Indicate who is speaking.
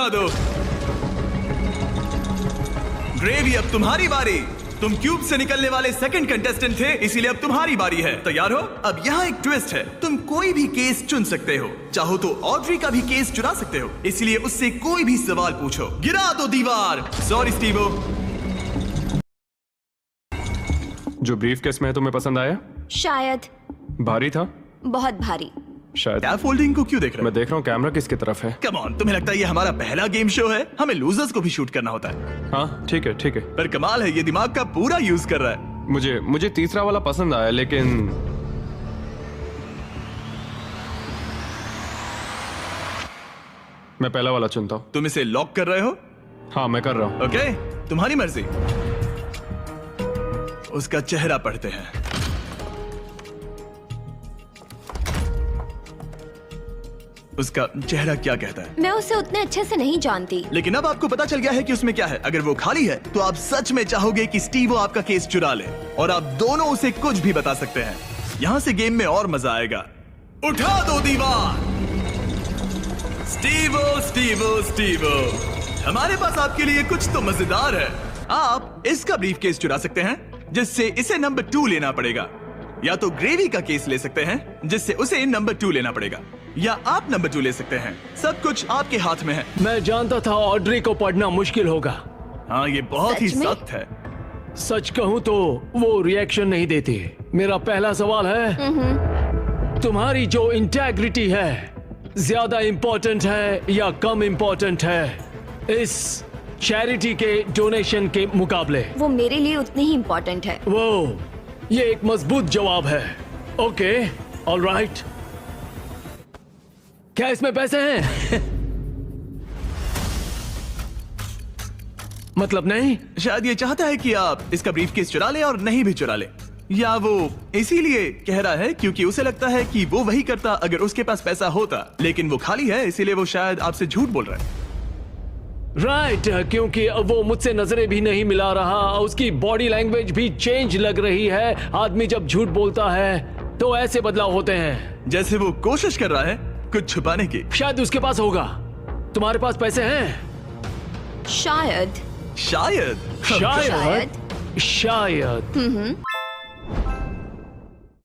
Speaker 1: उठा दो। ग्रेवी, अब तुम्हारी बारी। तुम क्यूब से निकलने वाले सेकंड कंटेस्टेंट थे, इसीलिए अब तुम्हारी बारी है। तैयार हो? अब यहाँ एक ट्विस्ट है, तुम कोई भी केस चुन सकते हो। चाहो तो ऑड्री का भी केस चुरा सकते हो, इसलिए उससे कोई भी सवाल पूछो। गिरा दो दीवार। Sorry Stevo.
Speaker 2: जो ब्रीफ केस में है तुम्हें पसंद आया?
Speaker 3: शायद।
Speaker 2: भारी था?
Speaker 3: बहुत भारी।
Speaker 2: शायद।
Speaker 1: क्या फोल्डिंग को क्यों देख रहे
Speaker 2: मैं देख रहा हूँ कैमरा किसकी तरफ है।
Speaker 1: कम ऑन, तुम्हें लगता है ये हमारा पहला गेम शो है? हमें लूजर्स को भी शूट करना होता है।
Speaker 2: हाँ ठीक है ठीक है।
Speaker 1: पर कमाल है, ये दिमाग का पूरा यूज कर रहा है।
Speaker 2: मुझे तीसरा वाला पसंद आया, लेकिन मैं पहला वाला चुनता हूँ।
Speaker 1: तुम इसे लॉक कर रहे हो?
Speaker 2: हाँ मैं कर रहा हूँ।
Speaker 1: ओके, तुम्हारी मर्जी। उसका चेहरा पढ़ते हैं। उसका चेहरा क्या कहता है?
Speaker 3: मैं उसे उतने अच्छे से नहीं जानती।
Speaker 1: लेकिन अब आपको पता चल गया है कि उसमें क्या है। अगर वो खाली है तो आप सच में चाहोगे कि स्टीवो आपका केस चुरा ले, और आप दोनों उसे कुछ भी बता सकते हैं। यहाँ से गेम में और मजा आएगा। उठा दो दीवार। स्टीवो स्टीवो स्टीवो, हमारे पास आपके लिए कुछ तो मजेदार है। आप इसका ब्रीफ केस चुरा सकते हैं, जिससे इसे नंबर 2 लेना पड़ेगा, या तो ग्रेवी का केस ले सकते हैं, जिससे उसे नंबर 2 लेना पड़ेगा, या आप नंबर 2 ले सकते हैं। सब कुछ आपके हाथ में है।
Speaker 4: मैं जानता था ऑड्री को पढ़ना मुश्किल होगा।
Speaker 1: हाँ, ये बहुत ही
Speaker 3: सच में?
Speaker 1: सख्त है।
Speaker 4: सच कहूं तो वो रिएक्शन नहीं देती। मेरा पहला सवाल है, तुम्हारी जो इंटेग्रिटी है ज्यादा इंपॉर्टेंट है या कम इंपॉर्टेंट है इस चैरिटी के डोनेशन के मुकाबले?
Speaker 3: वो मेरे लिए उतनी ही इम्पोर्टेंट है।
Speaker 4: वो, ये एक मजबूत जवाब है। Okay, alright. क्या इसमें पैसे हैं? मतलब नहीं?
Speaker 1: शायद ये चाहता है कि आप इसका ब्रीफकेस चुरा ले और नहीं भी चुरा ले, या वो इसीलिए कह रहा है क्योंकि उसे लगता है कि वो वही करता अगर उसके पास पैसा होता, लेकिन वो खाली है, इसीलिए वो शायद आपसे झूठ बोल रहा है।
Speaker 4: राइट, क्योंकि वो मुझसे नजरें भी नहीं मिला रहा, उसकी बॉडी लैंग्वेज भी चेंज लग रही है। आदमी जब झूठ बोलता है तो ऐसे बदलाव होते हैं।
Speaker 1: जैसे वो कोशिश कर रहा है कुछ छुपाने की।
Speaker 4: शायद उसके पास होगा। तुम्हारे पास पैसे हैं?
Speaker 3: शायद।
Speaker 1: शायद।
Speaker 4: शायद। शायद।